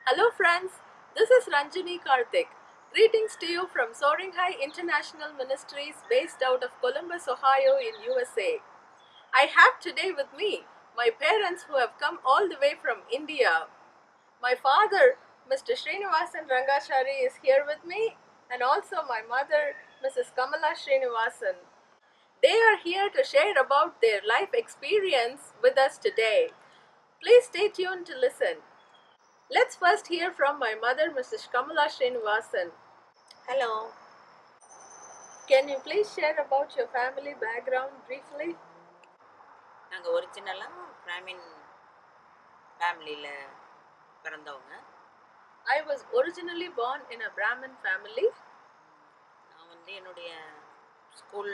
Hello friends, this is Ranjini Karthik. Greetings to you from Soaring High International Ministries based out of Columbus, Ohio in USA. I have today with me my parents who have come all the way from India. My father, Mr. Srinivasan Rangachari, is here with me, and also my mother, Mrs. Kamala Srinivasan. They are here to share about their life experience with us today. Please stay tuned to listen. Let's first hear from my mother, Mrs. Kamala Srinivasan. Hello. Can you please share about your family background briefly? நாங்கள் ஒரிஜினலாக பிராமின் ஃபேமிலியில் பிறந்தவங்க. I was originally born in a Brahmin family. நான் வந்து என்னுடைய school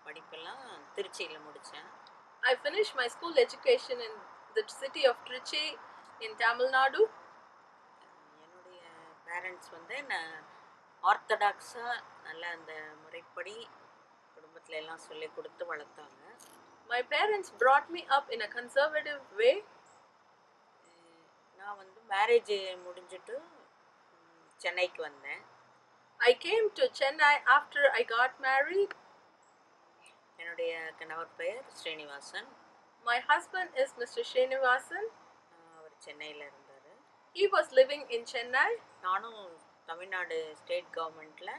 படிப்பெல்லாம் திருச்சியில் முடித்தேன். I finished my school education in the city of Trichy in Tamil Nadu. என்னுடைய பேரண்ட்ஸ் வந்து நான் ஆர்த்தடாக்ஸாக நல்லா அந்த முறைப்படி குடும்பத்தில் எல்லாம் சொல்லி கொடுத்து வளர்த்தாங்க. My parents brought me up in a conservative way. நான் வந்து மேரேஜ் முடிஞ்சிட்டு சென்னைக்கு வந்தேன். I came to Chennai after I got married. என்னுடைய கணவர் பெயர் Srinivasan. My husband is Mr. Srinivasan. அவர் சென்னையில் இருந்தார். He was living in Chennai. நானும் தமிழ்நாடு ஸ்டேட் கவர்மெண்ட்டில்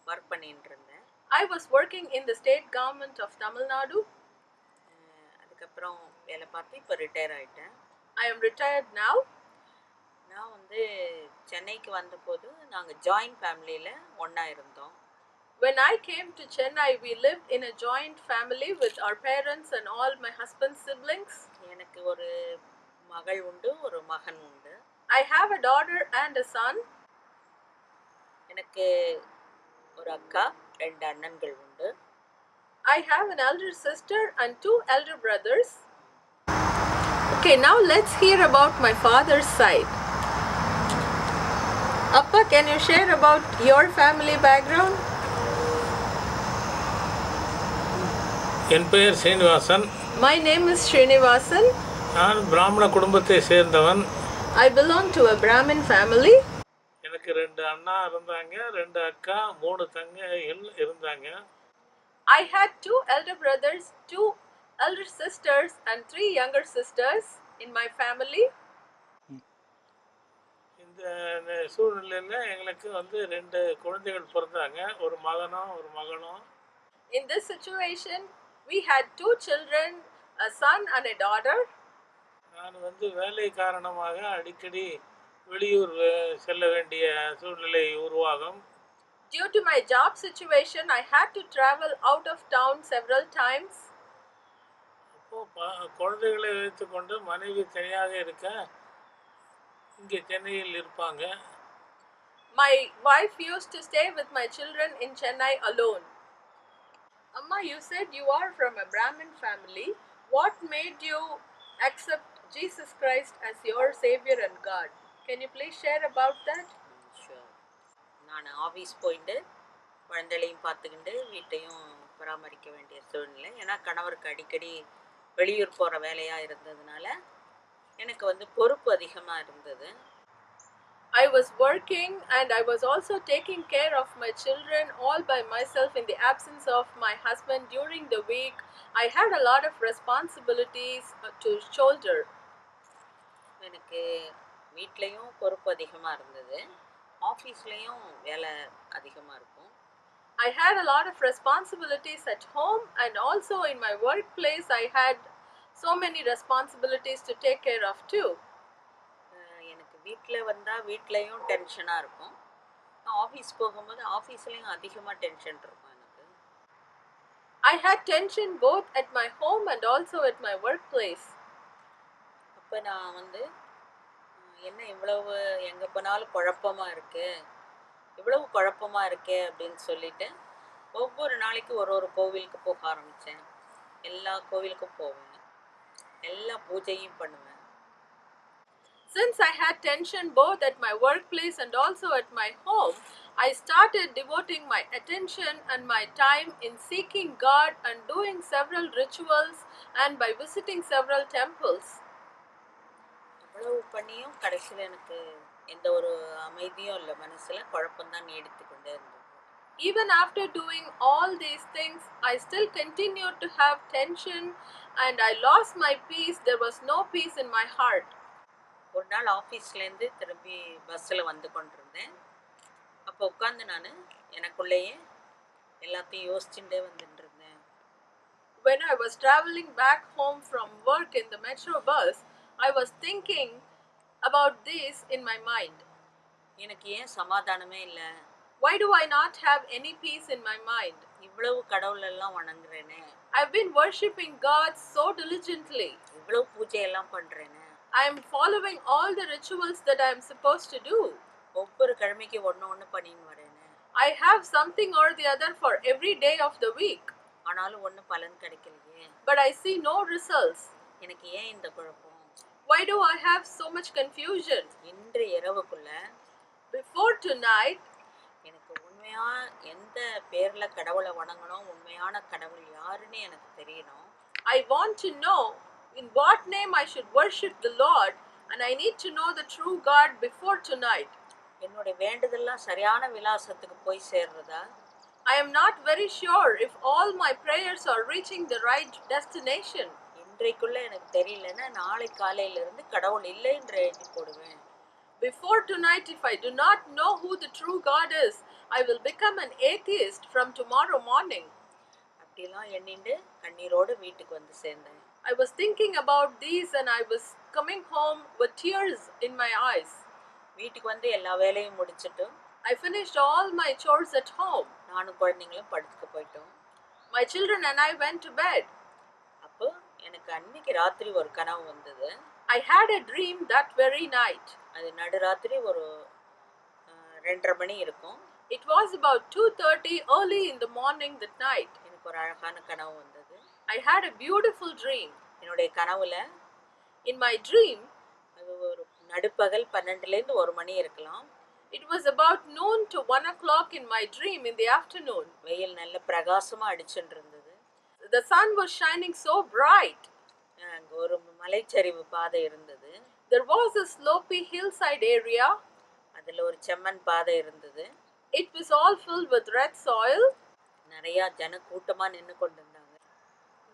ஒர்க் பண்ணிட்டு இருந்தேன். I was working in the state government of Tamil Nadu. அதுக்கப்புறம் வேலை பார்த்து இப்போ ரிட்டையர் ஆகிட்டேன். I am retired now. நான் வந்து சென்னைக்கு வந்தபோது நாங்கள் ஜாயிண்ட் ஃபேமிலியில் ஒன்றா இருந்தோம். When I came to Chennai, we lived in a joint family with our parents and all my husband's siblings. எனக்கு ஒரு மகள் உண்டு, ஒரு மகன் உண்டு. I have a daughter and a son. எனக்கு ஒரு அக்கா, 2 அண்ணன்கள் உண்டு. I have an elder sister and 2 elder brothers. Okay, now let's hear about my father's side. Appa, can you share about your family background? என் பெயர் Srinivasan. My name is Srinivasan. நான் பிராமண குடும்பத்தை சேர்ந்தவன். I belong to a Brahmin family. எனக்கு 2 அண்ணா இருந்தாங்க, 2 அக்கா, 3 தங்கைகள் இருந்தாங்க. I had 2 elder brothers, 2 elder sisters and 3 younger sisters in my family. இந்த சூழ்நிலையில் எங்களுக்கு வந்து 2 குழந்தைகள் பிறந்தாங்க, ஒரு மகனும் ஒரு மகளும். In this situation, we had 2 children, a son and a daughter. நான் வந்து வேலை காரணமாக அடிக்கடி வெளியூர் செல்ல வேண்டிய சூழ்நிலை உருவாகும். Due to my job situation, I had to travel out of town several times. அப்போ குழந்தைகளை வைத்துக்கொண்டு மனைவி தனியாக இருக்க இங்கே சென்னையில் இருப்பாங்க. My wife used to stay with my children in Chennai alone. Amma, you said you are from a Brahmin family. What made you accept Jesus Christ as your Savior and God? Can you please share about that? Sure. நான் office போயிட்டு குழந்தைகளையும் பார்த்துக்கிட்டு வீட்டையும் பராமரிக்க வேண்டிய சூழ்நிலை. ஏன்னா கணவருக்கு அடிக்கடி வெளியூர் போகிற வேலையாக இருந்ததுனால எனக்கு வந்து பொறுப்பு அதிகமாக இருந்தது. I was working and I was also taking care of my children all by myself in the absence of my husband during the week. I had a lot of responsibilities to shoulder. எனக்கு வீட்லேயும் பொறுப்பு அதிகமாக இருந்தது, ஆஃபீஸ்லேயும் வேலை அதிகமாக இருக்கும். I had a lot of responsibilities at home and also in my workplace I had so many responsibilities to take care of too. எனக்கு வீட்டில் வந்தால் வீட்லேயும் டென்ஷனாக இருக்கும், ஆஃபீஸ் போகும்போது ஆஃபீஸ்லேயும் அதிகமாக டென்ஷன் இருக்கும் எனக்கு. I had tension both at my home and also at my workplace. அப்போ நான் வந்து என்ன இவ்வளவு எங்கே போனாலும் குழப்பமாக இருக்குது, இவ்வளவு குழப்பமாக இருக்கே அப்படின்னு சொல்லிட்டு ஒவ்வொரு நாளைக்கு ஒரு கோவிலுக்கு போக ஆரம்பித்தேன். எல்லா கோவிலுக்கும் போவேன், எல்லா பூஜையும் பண்ணுவேன். Since I had tension both at my workplace and also at my home, I started devoting my attention and my time in seeking God and doing several rituals and by visiting several temples. அவ்வளவு பண்ணியும் கடைசியில் எனக்கு எந்த ஒரு அமைதியும் இல்லை மனசில், குழப்பம்தான் நீடித்து கொண்டே இருந்தது. Even after doing all these things, I still continued to have tension and I lost my peace. There was no peace in my heart. ஒரு நாள் ஆஃபீஸ்லேருந்து திரும்பி பஸ்ஸில் வந்து கொண்டிருந்தேன். அப்போ உட்காந்து நான் எனக்குள்ளேயே எல்லாத்தையும் யோசிச்சுட்டே வந்துட்டு இருந்தேன். When I was traveling back home from work in the metro bus, I was thinking about this in my mind. எனக்கு ஏன் சமாதானமே இல்லை, Why do I not have any peace in my mind? இவ்வளவு கடவுளெல்லாம் வணங்குறேனே, I've been worshipping God so diligently. இவ்வளவு பூஜையெல்லாம் பண்ணுறேனே, I am following all the rituals that I am supposed to do. ஒவ்வொரு கிழமைக்கு ஒன்று பண்ணின்னு வரேனே, I have something or the other for every day of the week, ஆனாலும் ஒன்றும் பலன் கிடைக்கலையே, but I see no results. எனக்கு ஏன் இந்த குழப்பம்? Why do I have so much confusion? இன்று இரவுக்குள்ள Before tonight, எனக்கு உண்மையா எந்த பேரில் கடவுளை வணங்கணும், உண்மையான கடவுள் யாருன்னு எனக்கு தெரியணும். I want to know in what name I should worship the Lord, and I need to know the true God before tonight. என்னுடைய வேண்டுதல்லாம் சரியான விலாசத்துக்கு போய் சேர்றதா? I am not very sure if all my prayers are reaching the right destination. இன்றைக்குள்ள எனக்கு தெரியலன்னா நாளை காலையிலிருந்து கடவுள் இல்லை என்று எழுதி போடுவேன். Before tonight, if I do not know who the true God is, I will become an atheist from tomorrow morning. அப்படிலாம் எண்ணிண்டு கண்ணீரோடு வீட்டுக்கு வந்து சேர்ந்தேன். I was thinking about these and I was coming home with tears in my eyes. வீட்டுக்கு வந்து எல்லா வேலையும் முடிச்சிட்டு I finished all my chores at home. நானும் குழந்தைங்களும் படுத்துக்க போயிட்டோம். My children and I went to bed. அப்போ எனக்கு அன்னைக்கு ராத்திரி ஒரு கனவு வந்தது. I had a dream that very night. அது நடுராத்திரி ஒரு 2:30 மணி இருக்கும். It was about 2:30 early in the morning that night. எனக்கு ஒரு அழகான கனவு வந்தது. I had a beautiful dream. என்னுடைய கனவுல In my dream, அது ஒரு நடுப்பகல் 12லேருந்து 1 மணி இருக்கலாம். it was about noon to 1 o'clock in my dream in the afternoon. வெயில் நல்ல பிரகாசமா அடிச்சுட்டு இருந்தது. The sun was shining so bright. அங்கே ஒரு மலைச்சரிவு பாதை இருந்தது. There was a slopy hillside area. அதில் ஒரு செம்மண் பாதை இருந்தது. It was all filled with red soil. நிறையா ஜன கூட்டமாக நின்று கொண்டு இருந்தாங்க.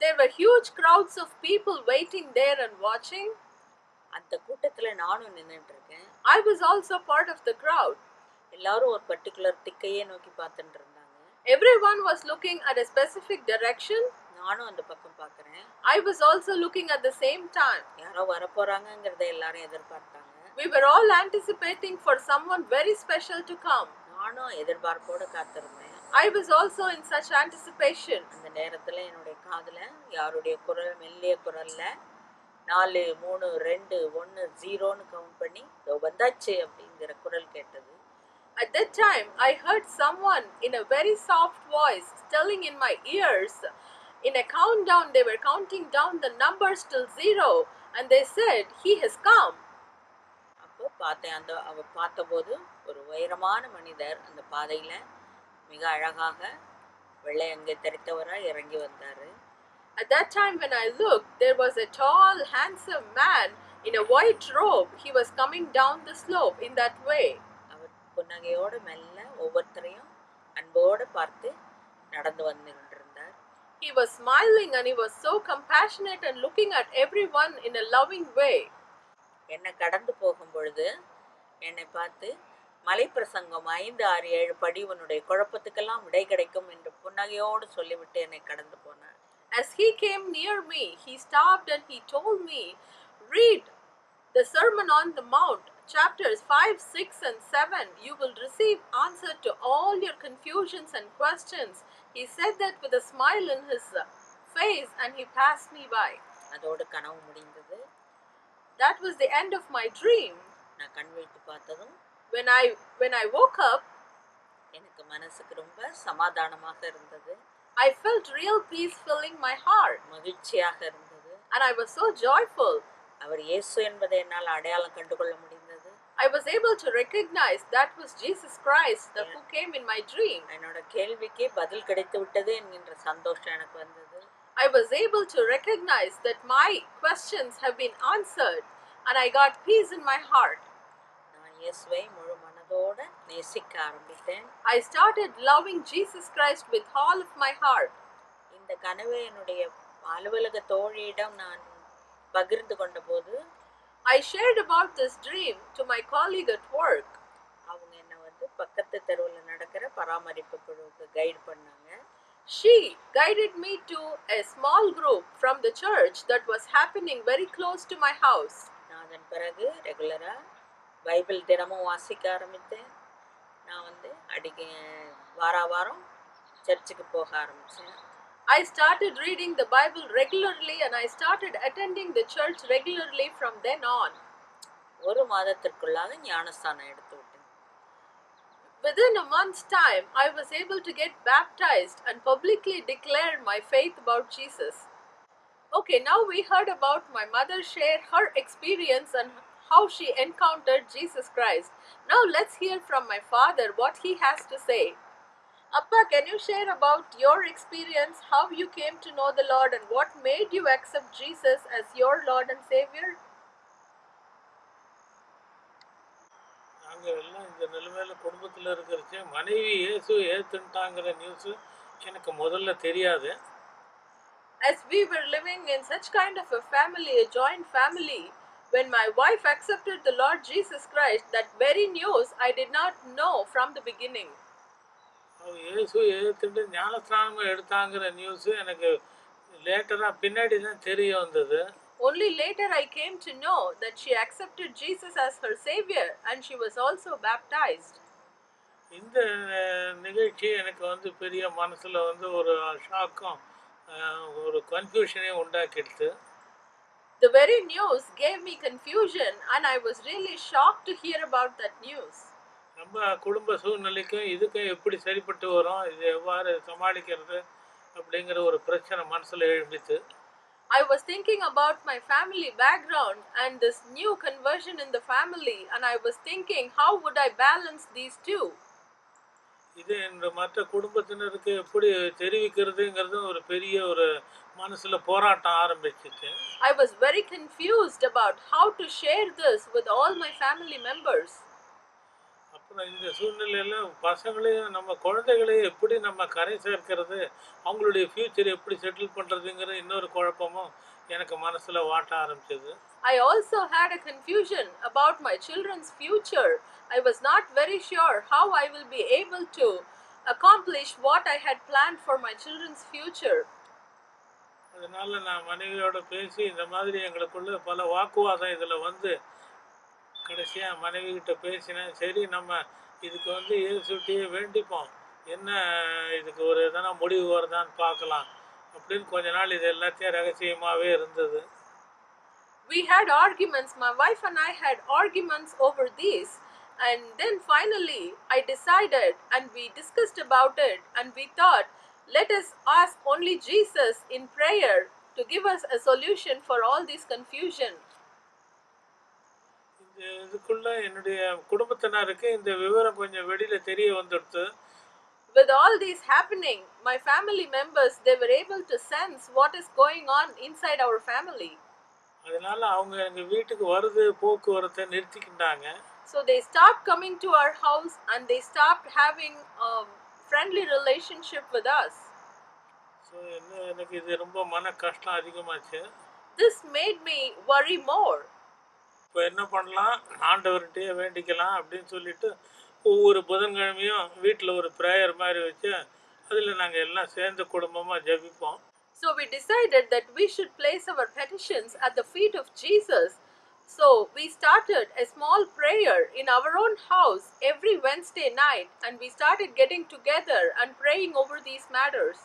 There were huge crowds of people waiting there and watching. அந்த கூட்டத்தில் நானும் நின்றுட்டு இருக்கேன். I was also part of the crowd. எல்லாரும் ஒரு பர்டிகுலர் திக்கையே நோக்கி பார்த்துட்டு இருந்தாங்க. Everyone was looking at a specific direction. நானும் அந்த பக்கம் பார்க்குறேன். I was also looking at the same time. யாரோ வரப்போறாங்கங்கிறத எல்லாரும் எதிர்பார்த்தாங்க. We were all anticipating for someone very special to come. நானும் எதிர்பார்ப்போடு காத்திருந்தேன். I was also in such anticipation. அந்த நேரத்தில் என்னுடைய காதில் யாருடைய குரல், மெல்லிய குரல்ல 4 3 2 1 0ன்னு கவுண்ட் பண்ணி இதோ வந்தாச்சு அப்படிங்கிற குரல் கேட்டது. At that time, I heard someone in a very soft voice telling in my ears, in a countdown, they were counting down the numbers till 0, and they said, "He has come." அப்போ பார்த்தேன், அவ பார்த்தபோது ஒரு உயரமான மனிதர் அந்த பாதையில மிக அழகாக வெள்ளை அங்கே தெரித்தவராக இறங்கி வந்தாரு. At that time, when I looked, there was a tall, handsome man in a white robe. He was coming down the slope in that way. அவர் புன்னகையோடு மெல்ல ஒவ்வொருத்தரையும் அன்போடு பார்த்து நடந்து வந்து கொண்டிருந்தார். He was smiling and he was so compassionate and looking at everyone in a loving way. என்னை கடந்து போகும் பொழுது என்னை பார்த்து மலை பிரசங்கம் 5 6 7 படி உன்னுடைய குழப்பத்துக்கெல்லாம் விடை கிடைக்கும் என்று புன்னகையோடு சொல்லிவிட்டு என்னை கடந்து போனார். As he came near me, he stopped and he told me, "Read the Sermon on the Mount, chapters 5, 6 and 7. You will receive answer to all your confusions and questions." He said that with a smile in his face and he passed me by. அதோடு கனவு முடிந்தது. That was the end of my dream. நான் கண் விழித்து பார்த்ததும் When I woke up, எனக்கு மனசுக்கு ரொம்ப சமாதானமாக இருந்தது. I felt real peace filling my heart மகிழ்ச்சியாக இருந்தது. and I was so joyful. அவர் இயேசு என்பதை என்னால் அடையாளம் கண்டுகொள்ள முடிந்தது. I was able to recognize that was Jesus Christ who came in my dream. என்னோட கேள்விக்கு பதில் கிடைத்து விட்டது என்கின்ற சந்தோஷம் எனக்கு வந்தது. I was able to recognize that my questions have been answered and I got peace in my heart. நான் இயேசுவை முழு மனதோட நேசிக்க ஆரம்பித்தேன். I started loving Jesus Christ with all of my heart. இந்த கனவை என்னுடைய அலுவலக தோழியிடம் நான் பகிர்ந்து கொண்டபோது I shared about this dream to my colleague at work. அவங்க என்ன வந்து பக்கத்து தெருவில் நடக்கிற பராமரிப்பு குழுவுக்கு கைட் பண்ணாங்க. She guided me to a small group from the church that was happening very close to my house. நான் அதன் பிறகு ரெகுலராக பைபிள் தினமும் வாசிக்க ஆரம்பித்தேன். நான் வந்து வாரம் சர்ச்சுக்கு போக ஆரம்பித்தேன். I started reading the Bible regularly and I started attending the church regularly from then on. ஒரு மாதத்திற்குள்ளாக ஞானஸ்தானம் எடுத்து விட்டேன். Within a month's time, I was able to get baptized and publicly declare my faith about Jesus. Okay, now we heard about my mother share her experience and how she encountered Jesus Christ. Now let's hear from my father what he has to say. Appa, can you share about your experience, how you came to know the Lord and what made you accept Jesus as your Lord and Savior? நாங்கள் எல்லாம் இந்த நிலைமையில் குடும்பத்தில் இருக்கிறச்சு மனைவி இயேசு ஏற்றுன்ட்டாங்கிற news எனக்கு முதல்ல தெரியாது. As we were living in such kind of a family, a joint family, when my wife accepted the Lord Jesus Christ, that very news I did not know from the beginning. இயேசு ஏற்றுட்டு ஞானஸ்தானம் எடுத்தாங்கிற news எனக்கு லேட்டராக பின்னாடி தான் தெரிய வந்தது. Only later I came to know that she accepted Jesus as her Savior and she was also baptized. இந்த நிகழ்ச்சி எனக்கு வந்து பெரிய மனசில் வந்து ஒரு ஷாக்கும் ஒரு கன்ஃபியூஷனையும் உண்டாக்கிடுது. The very news gave me confusion and I was really shocked to hear about that news. நம்ம குடும்ப சூழ்நிலைக்கும் இதுக்கும் எப்படி சரிப்பட்டு வரும், இது எவ்வாறு சமாளிக்கிறது அப்படிங்கிற ஒரு பிரச்சனை மனசில் எழும்பிச்சு. I was thinking about my family background and this new conversion in the family and I was thinking how would I balance these two. இது இந்த மற்ற குடும்பத்தினருக்கு எப்படி தெரிவிக்கிறதுங்கிறது ஒரு பெரிய ஒரு மனசில் போராட்டம் ஆரம்பிச்சிச்சு. I was very confused about how to share this with all my family members. அப்புறம் இந்த சூழ்நிலையில் பசங்களையும் நம்ம குழந்தைகளையும் எப்படி நம்ம கரை சேர்க்கிறது, அவங்களுடைய ஃப்யூச்சர் எப்படி செட்டில் பண்ணுறதுங்கிற இன்னொரு குழப்பமும் எனக்கு மனசில் வாட்ட ஆரம்பிச்சது. I also had a confusion about my children's future. I was not very sure how I will be able to accomplish what I had planned for my children's future. அதனால் நான் மனைவியோட பேசி இந்த மாதிரி எங்களுக்குள்ள பல வாக்குவாதம் இதில் வந்து கடைசியாக மனைவிகிட்ட பேசினேன். சரி, நம்ம இதுக்கு வந்து இயேசுகிட்டயே வேண்டிப்போம், என்ன இதுக்கு ஒரு எதனா முடிவு வருதான்னு பார்க்கலாம் அப்படின்னு கொஞ்ச நாள் இது எல்லாத்தையும் ரகசியமாகவே இருந்தது. We had arguments, my wife and I had arguments over these, and then finally I decided and we discussed about it and we thought, let us ask only Jesus in prayer to give us a solution for all this confusion. இதுக்குள்ள என்னுடைய குடும்பத்தினருக்கு இந்த விவரம் கொஞ்சம் வெளியில் தெரிய வந்துடுது. With all this happening, my family members, they were able to sense what is going on inside our family. அதனால அவங்க எங்கள் வீட்டுக்கு வருது போக்குவரத்தை நிறுத்திக்கிட்டாங்க. So they stopped coming to our house and they stopped having a friendly relationship with us. So எனக்கு இது ரொம்ப மன கஷ்டம் அதிகமாச்சு. This made me worry more. இப்போ என்ன பண்ணலாம், ஆண்டவர்கிட்டயே வேண்டிக்கலாம் அப்படின்னு சொல்லிட்டு ஒவ்வொரு புதன்கிழமையும் வீட்டில் ஒரு ப்ரேயர் மாதிரி வச்சு அதில் நாங்கள் எல்லாம் சேர்ந்து குடும்பமாக ஜெபிப்போம். So we decided that we should place our petitions at the feet of Jesus. So we started a small prayer in our own house every Wednesday night and we started getting together and praying over these matters.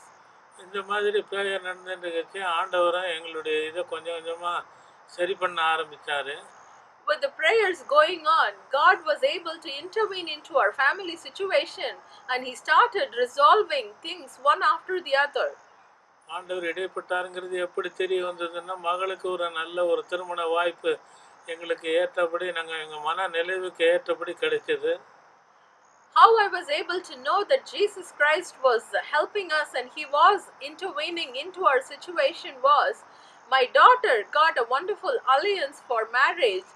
இந்த மாதிரி prayer நடந்துட்டு ஆண்டவரை எங்களுடைய இதை கொஞ்சம் கொஞ்சமாக சரி பண்ண ஆரம்பித்தார். With the prayers going on, God was able to intervene into our family situation and he started resolving things one after the other. ஆண்டவர் இடைப்பட்டாருங்கிறது எப்படி தெரிய வந்ததுன்னா, மகளுக்கு ஒரு நல்ல ஒரு திருமண வாய்ப்பு எங்களுக்கு ஏற்றபடி நாங்கள் எங்கள் மன நிலைவுக்கு ஏற்றபடி கிடைச்சது. How I was able to know that Jesus Christ was helping us and he was intervening into our situation was, my daughter got a wonderful alliance for marriage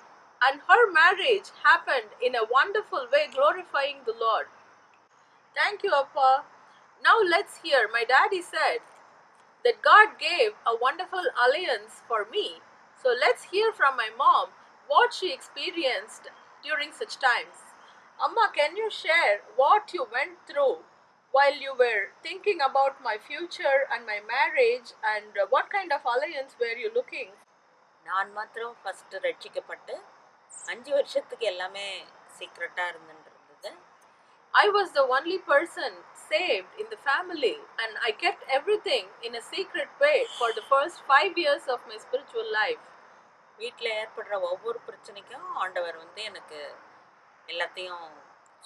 and her marriage happened in a wonderful way, glorifying the Lord. Thank you, Appa. Now let's hear. My daddy said that God gave a wonderful alliance for me. So let's hear from my mom what she experienced during such times. Amma, can you share what you went through while you were thinking about my future and my marriage, and what kind of alliance were you looking? நான் மாத்திரம் first ரட்சிக்கப்பட்டு 5 வருஷத்துக்கு எல்லாமே சீக்ரெட்டாக இருந்துட்டு இருந்தது. I was the only person saved in the family, and I kept everything in a secret way for the first 5 years of my spiritual life. வீட்டில் ஏற்படுற ஒவ்வொரு பிரச்சனைக்கும் ஆண்டவர் வந்து எனக்கு எல்லாத்தையும்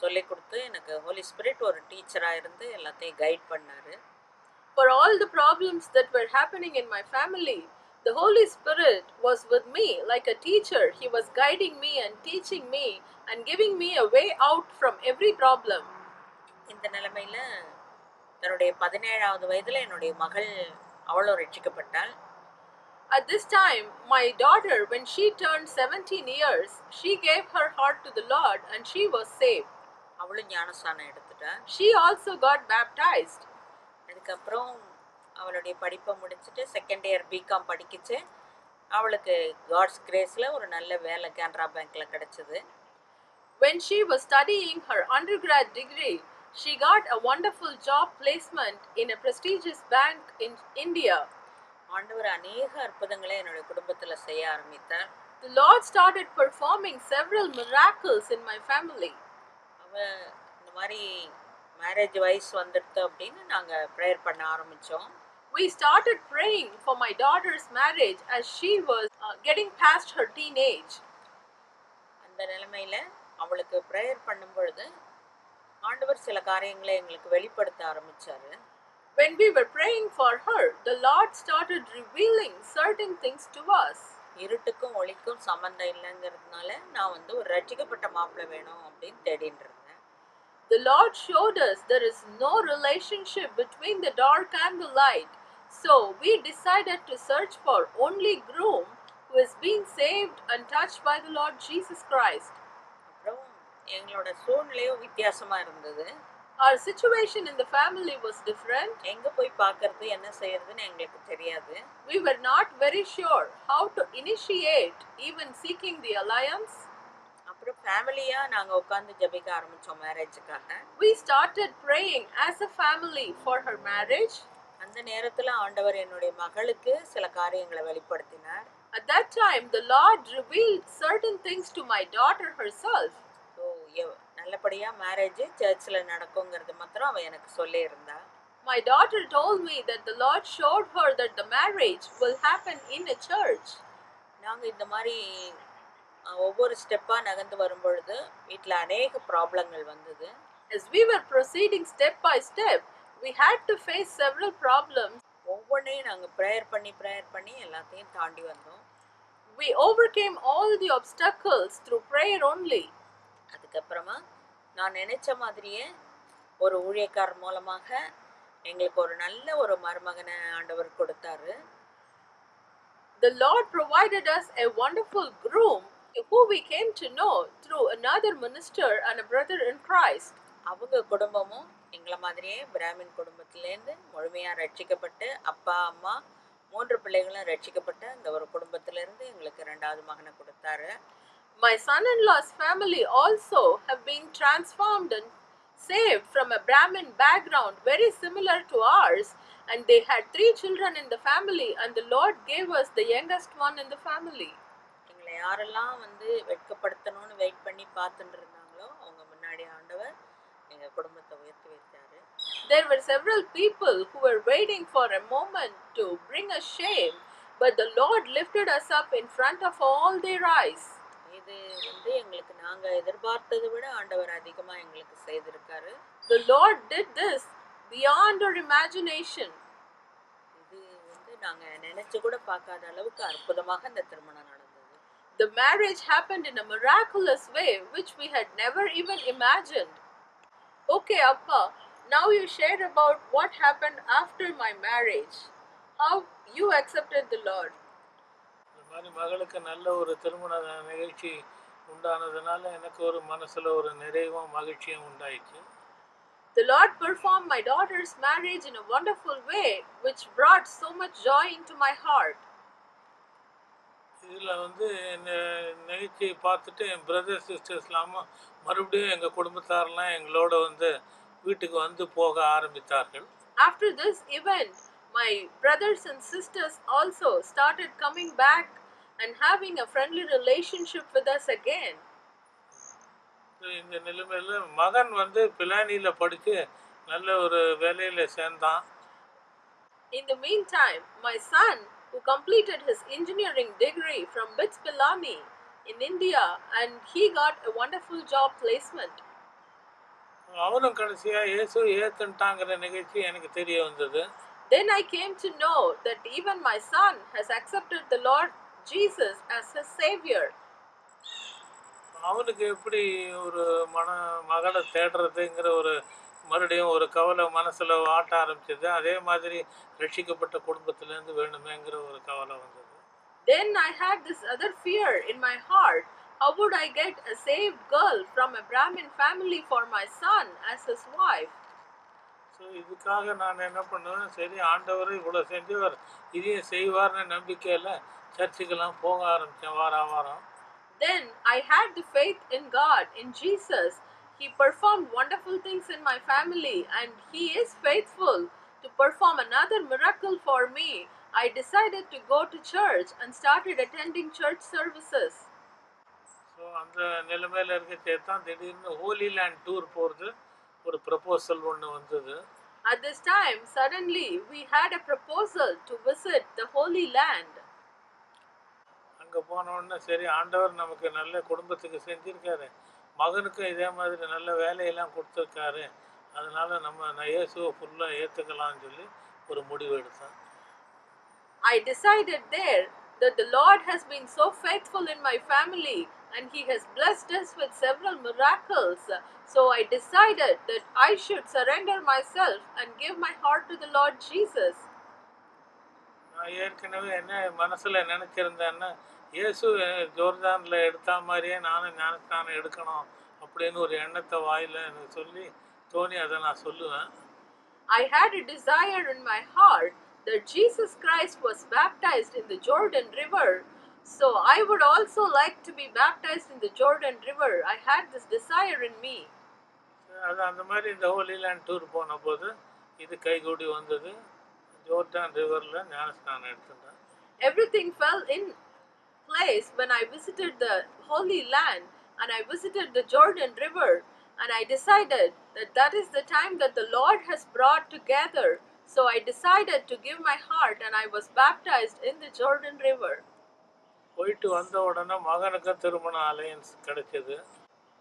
சொல்லி கொடுத்து எனக்கு ஹோலி ஸ்பிரிட் ஒரு டீச்சராக இருந்து எல்லாத்தையும் கைட் பண்ணார். For all the problems that were happening in my family, the Holy Spirit was with me like a teacher. He was guiding me and teaching me and giving me a way out from every problem. இந்த நிலைமையில் தன்னுடைய 17வது வயதில் என்னுடைய மகள் அவளும் ரட்சிக்கப்பட்டாள். At this time, my daughter, when she turned 17 years, she gave her heart to the Lord and she was saved. அவளும் ஞானஸ்தானம் எடுத்துட்டா. She also got baptized. அதுக்கப்புறம் அவளுடைய படிப்பை முடிச்சுட்டு செகண்ட் இயர் பிகாம் படிக்கிச்சு. அவளுக்கு காட்ஸ் கிரேஸில் ஒரு நல்ல வேலை கேனரா பேங்க்கில் கிடச்சிது. When she was studying her undergrad degree, she got a wonderful job placement in a prestigious bank in India. ஆண்டவர் அநேக அற்புதங்களை என்னுடைய குடும்பத்தில் செய்ய ஆரம்பித்தார். The Lord started performing several miracles in my family. அவ இந்த மாதிரி மேரேஜ் வயசு வந்துடுது அப்படின்னு நாங்கள் ப்ரேயர் பண்ண ஆரம்பித்தோம். We started praying for my daughter's marriage as she was getting past her teenage. அந்த நிலைமையில் அவளுக்கு ப்ரேயர் பண்ணும் பொழுது ஆண்டவர் சில காரியங்களை எங்களுக்கு வெளிப்படுத்த ஆரம்பித்தார். When we were praying for her, the Lord started revealing certain things to us. இருட்டுக்கும் ஒளிக்கும் சம்பந்தம் இல்லைங்கிறதுனால நான் வந்து ஒரு ரட்சிக்கப்பட்ட மாப்பிள்ளை வேணும் அப்படின்னு தேடிட்டு இருந்தேன். The Lord showed us there is no relationship between the dark and the light. So we decided to search for only groom who is being saved and touched by the Lord Jesus Christ. அப்புறம் எங்களோட சூழ்நிலையும் வித்தியாசமாக இருந்தது. Our situation in the family was different. எங்கே போய் பார்க்கறது என்ன செய்யறதுன்னு எங்களுக்கு தெரியாது. We were not very sure how to initiate even seeking the alliance. அப்புறம் ஃபேமிலியாக நாங்கள் உட்காந்து ஜெபிக்க ஆரம்பித்தோம் மேரேஜுக்காக. We started praying as a family for her marriage. அந்த நேரத்தில் ஆண்டவர் என்னுடைய மகளுக்கு சில காரியங்களை வெளிப்படுத்தினார். At that time, the Lord revealed certain things to my daughter herself. So நல்லபடியாக மேரேஜ் சர்ச்சில் நடக்குங்கிறது மாத்திரம் அவள் எனக்கு சொல்லியிருந்தா. My daughter told me that the Lord showed her that the marriage will happen in a church. நாங்கள் இந்த மாதிரி ஒவ்வொரு ஸ்டெப்பாக நகர்ந்து வரும்பொழுது வீட்டில் அநேக ப்ராப்ளங்கள் வந்தது. As we were proceeding step by step, we had to face several problems. ஒவ்வொன்றையும் நாங்கள் ப்ரேயர் பண்ணி எல்லாத்தையும் தாண்டி வந்தோம். We overcame all the obstacles through prayer only. அதுக்கப்புறமா நான் நினைச்ச மாதிரியே ஒரு ஊழியக்காரர் மூலமாக எங்களுக்கு ஒரு நல்ல ஒரு மருமகனை ஆண்டவர் கொடுத்தாரு. The Lord provided us a wonderful groom who we came to know through another minister and a brother in Christ. அவங்க குடும்பமும் எங்களை மாதிரியே பிராமின் குடும்பத்திலேருந்து முழுமையாக ரட்சிக்கப்பட்டு அப்பா அம்மா 3 பிள்ளைகளும் ரட்சிக்கப்பட்ட இந்த ஒரு குடும்பத்திலேருந்து எங்களுக்கு 2வது மகனை கொடுத்தாரு. My son-in-law's family also have been transformed and saved from a Brahmin background very similar to ours, and they had 3 children in the family, and the Lord gave us the youngest one in the family. எங்களை யாரெல்லாம் வந்து வெட்கப்படுத்தணும்னு wait பண்ணி பார்த்துட்டு இருந்தாங்களோ அவங்க முன்னாடி ஆண்டவர் எங்கள் குடும்பத்தை உயர்த்தி வைத்தாரு. There were several people who were waiting for a moment to bring us shame, but the Lord lifted us up in front of all their eyes. இது வந்து எங்களுக்கு நாங்கள் எதிர்பார்த்ததை விட ஆண்டவர் அதிகமாக எங்களுக்கு செய்திருக்காரு. The Lord did this beyond our imagination. இது வந்து நாங்கள் நினைச்சு கூட பார்க்காத அளவுக்கு அற்புதமாக இந்த திருமணம் நடந்தது. The marriage happened in a miraculous way which we had never even imagined. Okay, Appa, now you share about what happened after my marriage. How you accepted the Lord. இந்த மாதிரி மகளுக்கு நல்ல ஒரு திருமண நிகழ்ச்சி உண்டானதுனால எனக்கு ஒரு மனசில் ஒரு நிறைவும் மகிழ்ச்சியும் உண்டாயிடுச்சு. The Lord performed my daughter's marriage in a wonderful way, which brought so much joy into my heart. இதில் வந்து நிகழ்ச்சியை பார்த்துட்டு என் பிரதர் சிஸ்டர்ஸ்லாம் மறுபடியும் எங்கள் குடும்பத்தாரெலாம் எங்களோட வந்து வீட்டுக்கு வந்து போக ஆரம்பித்தார்கள். After this event, my brothers and sisters also started coming back and having a friendly relationship with us again. இந்த நிலைமையில் மகன் வந்து பிலானியில் படித்து நல்ல ஒரு வேலையில் சேர்ந்தான். In the meantime, my son, who completed his engineering degree from BITS Pilani in India, and he got a wonderful job placement. அவனும் கடைசியாக இயேசு ஏற்றுட்டாங்கிற நிகழ்ச்சி எனக்கு தெரிய வந்தது. Then I came to know that even my son has accepted the Lord Jesus as his savior. அவனுக்கு எப்படி ஒரு மகளை தேடுறதுங்கிற ஒரு மறுபடியும் ஒரு கவலை மனசில் ஆட்ட ஆரம்பிச்சது. அதே மாதிரி ரட்சிக்கப்பட்ட குடும்பத்திலேருந்து வேணுமேங்கிற ஒரு கவலை வந்தது. Then I had this other fear in my heart. How would I get a saved girl from a Brahmin family for my son as his wife? So இதுக்காக நான் என்ன பண்ணுவேன், சரி ஆண்டவர் இவ்வளோ செஞ்சவர் இதையும் செய்வார்னு நம்பிக்கையில் சர்ச்சுக்கெல்லாம் போக ஆரம்பித்தேன் வாரம். Then I had the faith in God, in Jesus. He performed wonderful things in my family, and He is faithful to perform another miracle for me. I decided to go to church and started attending church services. So அந்த நிலைமையில் இருக்கச்சே தான் திடீர்னு Holi land tour போகிறது ஒரு proposal ஒன்று வந்தது. At this time, suddenly we had a proposal to visit the Holy Land. அங்கே போனோடனே சரி ஆண்டவர் நமக்கு நல்ல குடும்பத்துக்கு செஞ்சுருக்காரு, மகனுக்கும் இதே மாதிரி நல்ல வேலையெல்லாம் கொடுத்துருக்காரு, அதனால் நம்ம இயேசுவை ஃபுல்லாக ஏற்றுக்கலாம்னு சொல்லி ஒரு முடிவு எடுத்தேன். I decided there that the Lord has been so faithful in my family and He has blessed us with several miracles. So I decided that I should surrender myself and give my heart to the Lord Jesus. நான் ஏற்கனவே என்ன மனசில் நினச்சிருந்தேன்னா, இயேசு ஜோர்தானில் எடுத்த மாதிரியே நானும் ஞானஸ்நானம் எடுக்கணும் அப்படின்னு ஒரு எண்ணத்தை வாயில் எனக்கு சொல்லி தோணி அதை நான் சொல்லுவேன். I had a desire in my heart that Jesus Christ was baptized in the Jordan River. So I would also like to be baptized in the Jordan River. I had this desire in me. அது அந்த மாதிரி இந்த Holi land tour போன போது இது கைகூடி வந்தது. Jordan ரிவரில் ஞானஸ்நானம் எடுத்துட்டேன். Everything fell in place when I visited the Holy Land and I visited the Jordan River, and I decided that that is the time that the Lord has brought together. So I decided to give my heart and I was baptized in the Jordan River. போயிட்டு வந்த உடனே மகனுக்கு திருமண alliance கிடைச்சது.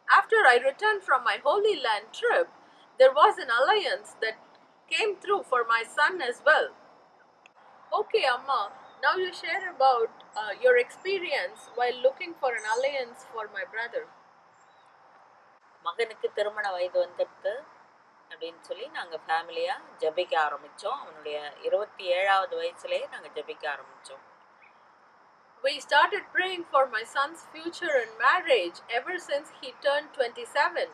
After I returned from my Holy Land trip, there was an alliance that came through for my son as well. Okay, Amma, now you share about your experience while looking for an alliance for my brother. மகனுக்கு திருமண வயது வந்துடுது அப்படின்னு சொல்லி நாங்கள் ஃபேமிலியாக ஜபிக்க ஆரம்பித்தோம். அவனுடைய 27வது வயசுலேயே நாங்கள் ஜபிக்க ஆரம்பித்தோம். We started praying for my son's future and marriage ever since he turned 27.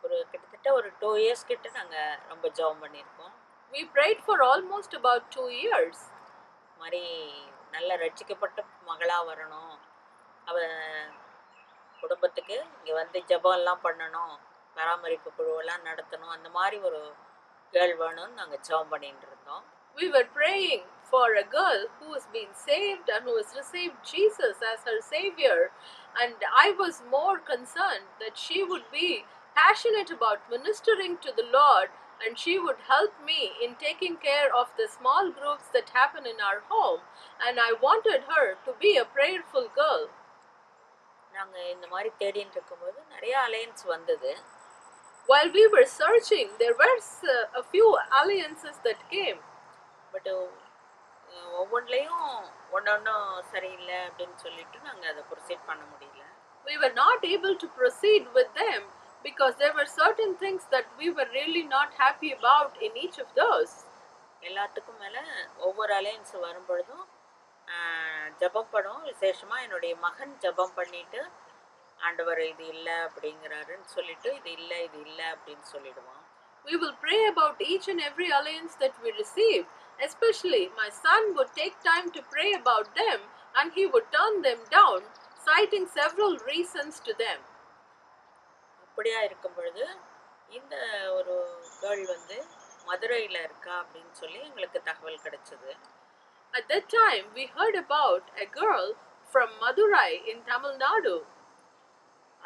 ஒரு கிட்டத்தட்ட ஒரு 2 years கிட்ட நாங்கள் ரொம்ப ஜெபம் பண்ணியிருக்கோம். We prayed for almost about 2 years. மாதிரி நல்ல ரட்சிக்கப்பட்ட மகளாக வரணும், அவ குடும்பத்துக்கு இங்கே வந்து ஜெபம் எல்லாம் பண்ணணும், பராமரிப்பு குழுவெல்லாம் நடத்தணும், அந்த மாதிரி ஒரு கேர்ள் வேணும்னு நாங்கள் ஜெபம் பண்ணிட்டு இருந்தோம். We were praying for a girl who has been saved and who has received Jesus as her savior, and I was more concerned that she would be passionate about ministering to the Lord and she would help me in taking care of the small groups that happen in our home, and I wanted her to be a prayerful girl. நாங்கள் இந்த மாதிரி தேடின்னு இருக்கும்போது நிறைய alliance வந்தது. While we were searching, there were a few alliances that came. But ஒவ்வொன்றிலையும் ஒன்றொன்றும் சரியில்லை அப்படின்னு சொல்லிட்டு நாங்கள் அதை ப்ரொசீட் பண்ண முடியல. We were not able to proceed with them because there were certain things that we were really not happy about in each of those. எல்லாத்துக்கும் மேலே ஒவ்வொரு அலையன்ஸ் வரும்பொழுதும் ஜபம் படம் விசேஷமாக என்னுடைய மகன் ஜபம் பண்ணிட்டு ஆண்டவர் இது இல்லை அப்படிங்கிறாருன்னு சொல்லிட்டு இது இல்லை அப்படின்னு சொல்லிடுவான். We will pray about each and every alliance that we receive. Especially, my son would take time to pray about them and he would turn them down, citing several reasons to them. அப்படியா இருக்கும் பொழுது இந்த ஒரு girl வந்து மதுரையில் இருக்கா அப்படின்னு சொல்லி எங்களுக்கு தகவல் கிடைச்சது. At that time, we heard about a girl from Madurai in Tamil Nadu.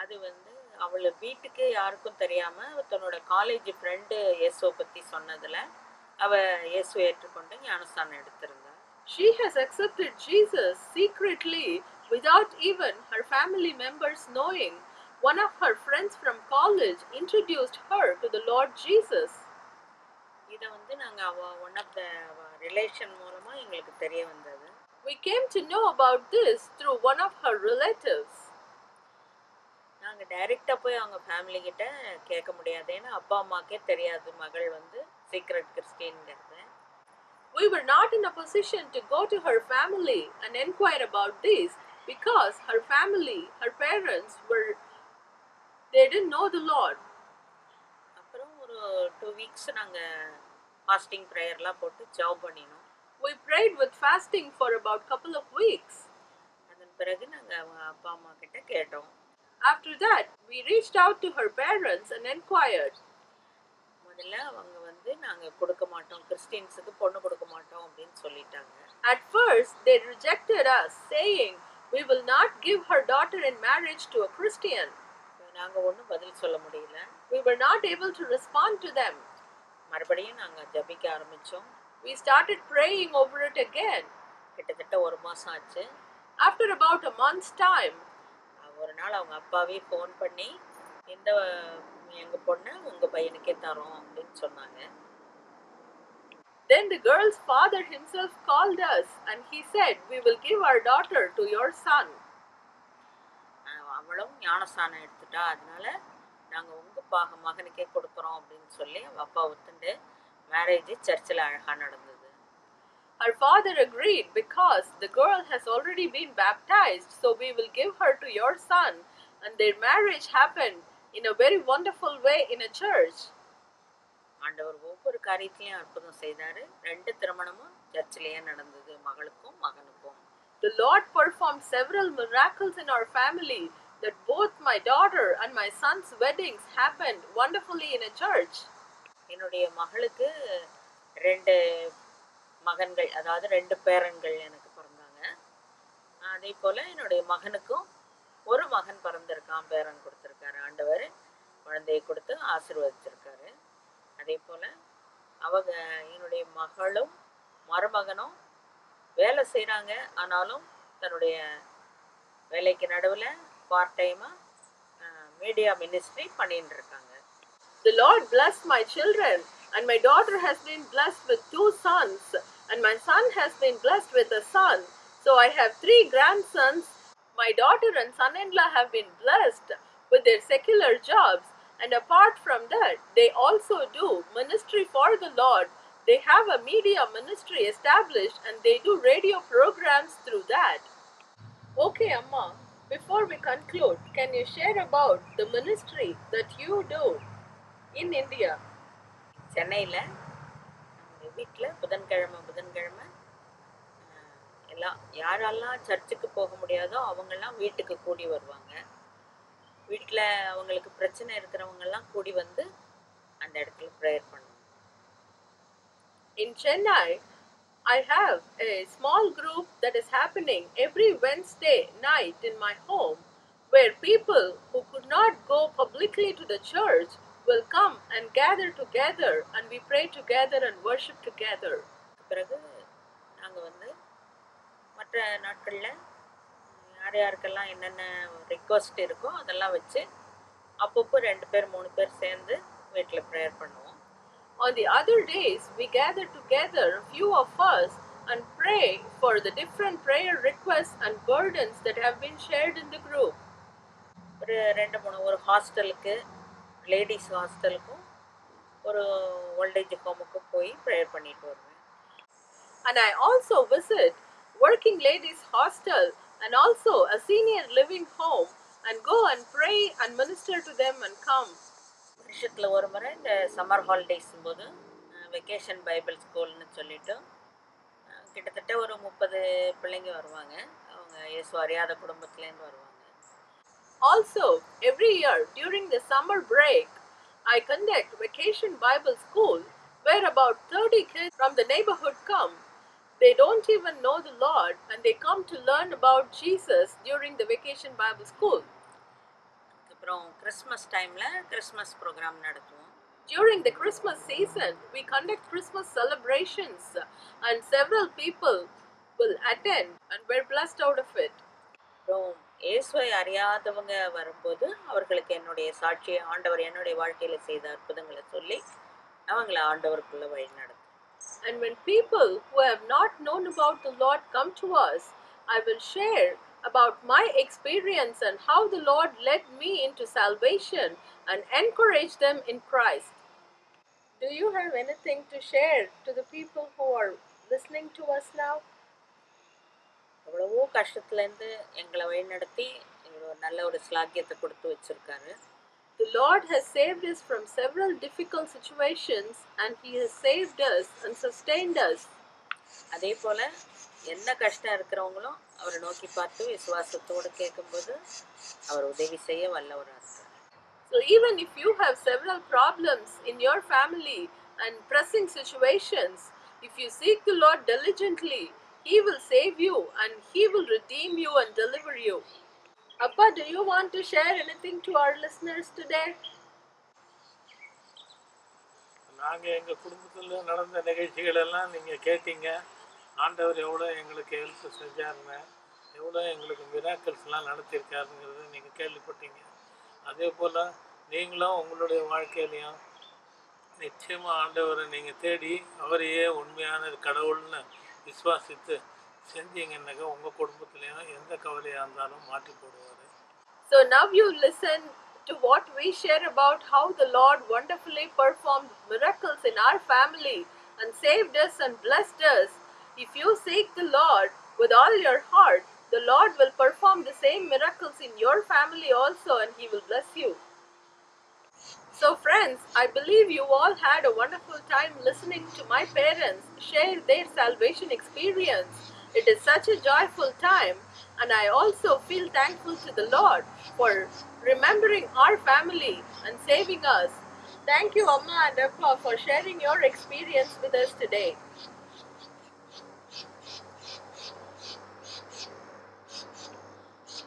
அது வந்து அவள் வீட்டுக்கு யாருக்கும் தெரியாம தன்னோட காலேஜ் ஃப்ரெண்டு இயேசுவை பத்தி சொன்னதுல அவ இயேசுவை ஏற்றுக்கொண்டு ஞானஸ்தானம் எடுத்திருந்தா. She has accepted Jesus secretly without even her family members knowing. One of her friends from college introduced her to the Lord Jesus. இதை வந்து நாங்க ஒன் ஆஃப் த ரிலேஷன் மூலமா எங்களுக்கு தெரிய வந்தது. We came to know about this through one of her relatives. நாங்க டைரக்டா போய் அவங்க ஃபேமிலி கிட்ட கேட்க முடியாது, ஏன்னா அப்பா அம்மாக்கே தெரியாது மகள் வந்து secret கிறிஸ்டியன்ங்கிறது. We were not in a position to go to her family and inquire about this because her family, her parents they didn't know the Lord. அப்புறம் ஒரு 2 வீக்ஸ் நாங்க ஃபாஸ்டிங் ப்ரேயர்லாம் போட்டு ஜெபம் பண்ணினோம். We prayed with fasting for about couple of weeks. அதன் பிறகு நாங்க அவங்க அப்பா அம்மா கிட்ட கேட்டோம். After that, we reached out to her parents and inquired. முதல்ல அவங்க வந்து நாங்க கொடுக்க மாட்டோம், கிறிஸ்டியன்ஸுக்கு பொண்ணு கொடுக்க மாட்டோம் அப்படின்னு சொல்லிட்டாங்க. At first, they rejected us, saying, "We will not give her daughter in marriage to a Christian." நாங்க ஒன்றும் பதில் சொல்ல முடியல. We were not able to respond to them. மறுபடியும் நாங்க ஜபிக்க ஆரம்பிச்சோம். We started praying over it again. கிட்டத்தட்ட 1 மாசம் ஆச்சு. After about a month's time, ஒரு நாள் அவங்க அப்பாவே ஃபோன் பண்ணி இந்த எங்க பொண்ணை உங்க பையனுக்கே தரோம் அப்படின்னு சொன்னாங்க. Then the girl's father himself called us and he said, "We will give our daughter to your son." அவளும் ஞானஸ்தானம் எடுத்துட்டா, அதனால நாங்க உங்க மகனுக்கே கொடுக்குறோம் அப்படின்னு சொல்லி அவங்க அப்பா ஒத்துண்டு மேரேஜ் சர்ச்சில் அழகா நடந்தது. Her father agreed because the girl has already been baptized, so we will give her to your son, and their marriage happened in a very wonderful way in a church. ஆண்டவர் ஒவ்வொரு காரியத்திலையும் அற்புதம் செய்தாரு. 2 திருமணமும் சர்ச்சிலேயே நடந்தது, மகளுக்கும் மகனுக்கும். The Lord performed several miracles in our family that both my daughter and my son's weddings happened wonderfully in a church. என்னுடைய மகளுக்கு 2 மகன்கள், அதாவது 2 பேரன்கள் எனக்கு பிறந்தாங்க. அதே போல என்னுடைய மகனுக்கும் ஒரு மகன் பிறந்திருக்கான், பேரன் கொடுத்துருக்காரு. ஆண்டவர் குழந்தையை கொடுத்து ஆசீர்வதிச்சிருக்காரு. அதே போல அவங்க என்னுடைய மகளும் மருமகனும் வேலை செய்கிறாங்க, ஆனாலும் தன்னுடைய வேலைக்கு நடுவில் பார்ட் டைமாக மீடியா மினிஸ்ட்ரி பண்ணிட்டு இருக்காங்க. The Lord blessed my children, and my daughter has been blessed with 2 sons, and my son has been blessed with a son. So I have 3 grandsons. My daughter and son-in-law have been blessed with their secular jobs, and apart from that, they also do ministry for the Lord. They have a media ministry established and they do radio programs through that. Okay, Amma, before we conclude, can you share about the ministry that you do in India? சென்னையில் வீட்டில் புதன்கிழமை எல்லாம் யாரெல்லாம் சர்ச்சுக்கு போக முடியாதோ அவங்கெல்லாம் வீட்டுக்கு கூடி வருவாங்க. வீட்டில் அவங்களுக்கு பிரச்சனை இருக்கிறவங்கெல்லாம் கூடி வந்து அந்த இடத்துல ப்ரேயர் பண்ணுவாங்க. In Chennai, I have a small group that is happening every Wednesday night in my home, where people who could not go publicly to the church will come and gather together and we pray together and worship together. பிறகு நாங்கள் வந்து மற்ற நாட்களில் யாருக்கெல்லாம் என்னென்ன request இருக்கோ அதெல்லாம் வச்சு அப்பப்போ 2 பேர் 3 பேர் சேர்ந்து வீட்டில் ப்ரேயர் பண்ணுவோம். On the other days, we gather together, a few of us, and pray for the different prayer requests and burdens that have been shared in the group. ஒரு 2-3 ஒரு ஹாஸ்டலுக்கு, லேடிஸ் ஹாஸ்டலுக்கும் ஒரு ஓல்டேஜ் ஹோமுக்கும் போய் ப்ரேயர் பண்ணிட்டு வருவேன். And I also visit working ladies hostel and also a senior living home and go and pray and minister to them and come. வருஷத்தில் ஒரு முறை இந்த சம்மர் ஹாலிடேஸ் போது வெக்கேஷன் பைபிள் ஸ்கூல்னு சொல்லிட்டு கிட்டத்தட்ட ஒரு 30 பிள்ளைங்க வருவாங்க. அவங்க இயேசு அறியாத குடும்பத்துலேருந்து வருவாங்க. Also, every year during the summer break, I conduct Vacation Bible School where about 30 kids from the neighborhood come. They don't even know the Lord and they come to learn about Jesus during the Vacation Bible School. அப்புறம் Christmas டைமில் Christmas program நடத்துவோம். During the Christmas season, we conduct Christmas celebrations and several people will attend and we're blessed out of it. அப்புறம் இயேசுவை அறியாதவங்க வரும்போது அவர்களுக்கு என்னுடைய சாட்சியை ஆண்டவர் என்னுடைய வாழ்க்கையில் செய்த அற்புதங்களை சொல்லி அவங்கள ஆண்டவருக்குள்ள வழி நடத்தும். And when people who have not known about the Lord come to us, I will share about my experience and how the Lord led me into salvation and encourage them in Christ. Do you have anything to share to the people who are listening to us now? எவ்வளவோ கஷ்டத்துலேருந்து எங்களை வழிநடத்தி எங்களுக்கு ஒரு நல்ல ஒரு ஸ்லாக்கியத்தை கொடுத்து வச்சிருக்காரு. The Lord has saved us from several difficult situations and He has saved us and sustained us. அதே போல் என்ன கஷ்டம் இருக்கிறவங்களும் அவரை நோக்கி பார்த்து விசுவாசத்தோடு கேட்கும்போது அவர் உதவி செய்ய வல்லவராக இருக்கார். So even if you have several problems in your family and pressing situations, if you seek the Lord diligently, He will save you and He will redeem you and deliver you. Appa, do you want to share anything to our listeners today? நாங்கள் எங்கள் குடும்பத்தில் நடந்த நிகழ்ச்சிகள் எல்லாம் நீங்கள் கேட்டீங்க. ஆண்டவர் எவ்வளோ எங்களுக்கு ஹெல்ப் செஞ்சாருன்னு, எவ்வளோ எங்களுக்கு மிராக்கிள்ஸ்லாம் நடத்தியிருக்காருங்கிறது நீங்கள் கேள்விப்பட்டீங்க. அதே போல் நீங்களும் உங்களுடைய வாழ்க்கையிலையும் நிச்சயமாக ஆண்டவரை நீங்கள் தேடி அவரையே உண்மையான கடவுள்னு விசுவாசித்து செஞ்சீங்கன்னாக்க உங்கள் குடும்பத்துலேயும் எந்த கவலையாக இருந்தாலும் மாற்றி போடுவார். So now you listen to what we share about how the Lord wonderfully performed miracles in our family and saved us and blessed us. If you seek the Lord with all your heart, the Lord will perform the same miracles in your family also and He will bless you. So friends, I believe you all had a wonderful time listening to my parents share their salvation experience. It is such a joyful time, and I also feel thankful to the Lord for remembering our family and saving us. Thank you, Amma and Appa, for sharing your experience with us today.